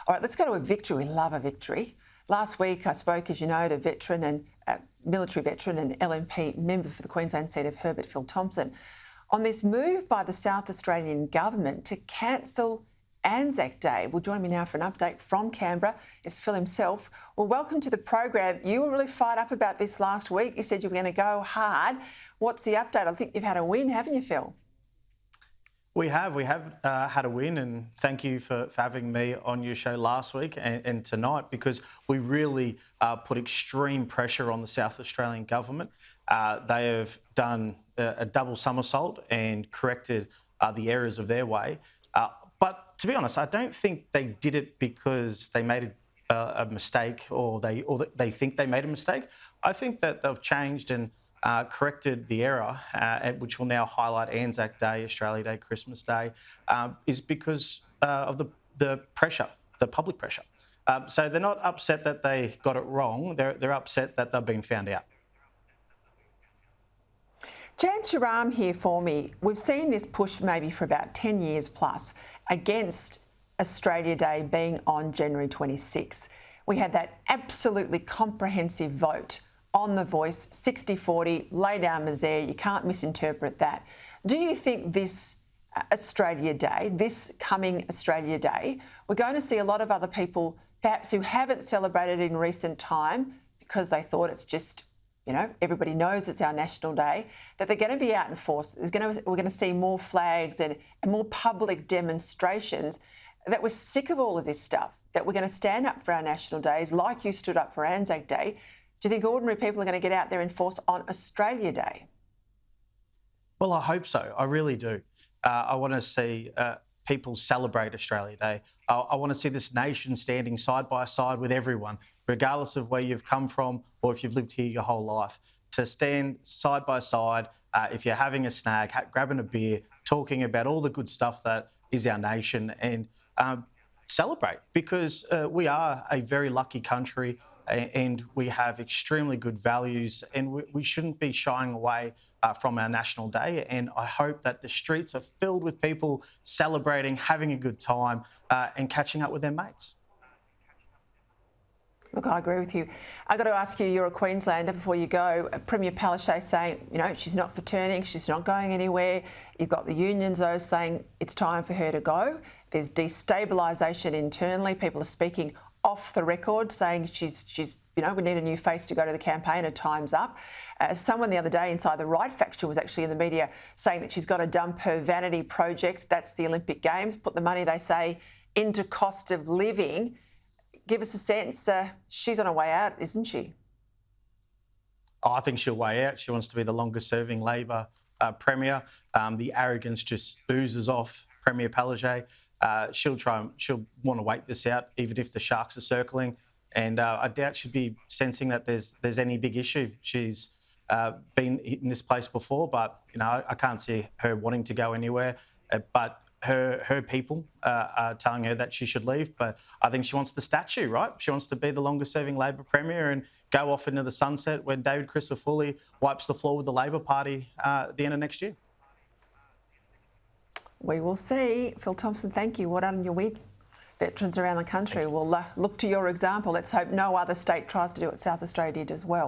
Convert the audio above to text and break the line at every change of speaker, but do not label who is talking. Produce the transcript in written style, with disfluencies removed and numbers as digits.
All right, let's go to a victory. We love a victory. Last week, I spoke, as you know, to veteran and military veteran and LNP member for the Queensland seat of Herbert Phil Thompson on this move by the South Australian government to cancel ANZAC Day. Well, join me now for an update from Canberra. It's Phil himself. Well, welcome to the program. You were really fired up about this last week. You said you were going to go hard. What's the update? I think you've had a win, haven't you, Phil?
We have had a win, and thank you for having me on your show last week and tonight, because we really put extreme pressure on the South Australian government. They have done a double somersault and corrected the errors of their way. But to be honest, I don't think they did it because they made a mistake or they think they made a mistake. I think that they've changed and corrected the error, which will now highlight ANZAC Day, Australia Day, Christmas Day, is because of the pressure, the public pressure. So they're not upset that they got it wrong. They're upset that they've been found out.
Chance your arm here for me. We've seen this push maybe for about 10 years plus against Australia Day being on January 26. We had that absolutely comprehensive vote on the voice, 60-40, lay down misère, you can't misinterpret that. Do you think this Australia Day, this coming Australia Day, we're going to see a lot of other people perhaps who haven't celebrated in recent time because they thought it's just, you know, everybody knows it's our national day, that they're going to be out in force. We're going to see more flags and more public demonstrations, that we're sick of all of this stuff, that we're going to stand up for our national days like you stood up for ANZAC Day. Do you think ordinary people are going to get out there in force on Australia Day?
Well, I hope so. I really do. I want to see people celebrate Australia Day. I want to see this nation standing side by side with everyone, regardless of where you've come from or if you've lived here your whole life. To stand side by side, if you're having a snack, grabbing a beer, talking about all the good stuff that is our nation, and celebrate, because we are a very lucky country. And we have extremely good values, and we shouldn't be shying away from our National Day. And I hope that the streets are filled with people celebrating, having a good time, and catching up with their mates.
Look, I agree with you. I've got to ask you, you're a Queenslander, before you go, Premier Palaszczuk saying, you know, she's not returning, she's not going anywhere. You've got the unions, though, saying it's time for her to go. There's destabilisation internally. People are speaking off the record, saying she's you know, we need a new face to go to the campaign, her time's up. Someone the other day inside the right faction was actually in the media saying that she's got to dump her vanity project, that's the Olympic Games, put the money, they say, into cost of living. Give us a sense, she's on her way out, isn't she?
I think she'll way out. She wants to be the longest serving Labor Premier. The arrogance just oozes off Premier Palaszczuk. She'll want to wait this out, even if the Sharks are circling. And I doubt she'd be sensing that there's any big issue. She's been in this place before, but you know, I can't see her wanting to go anywhere. But her people are telling her that she should leave. But I think she wants the statue, right? She wants to be the longest-serving Labor Premier and go off into the sunset when David Crisafulli wipes the floor with the Labor Party at the end of next year.
We will see. Phil Thompson, thank you. Well done on your win. Veterans around the country will look to your example. Let's hope no other state tries to do what South Australia did as well.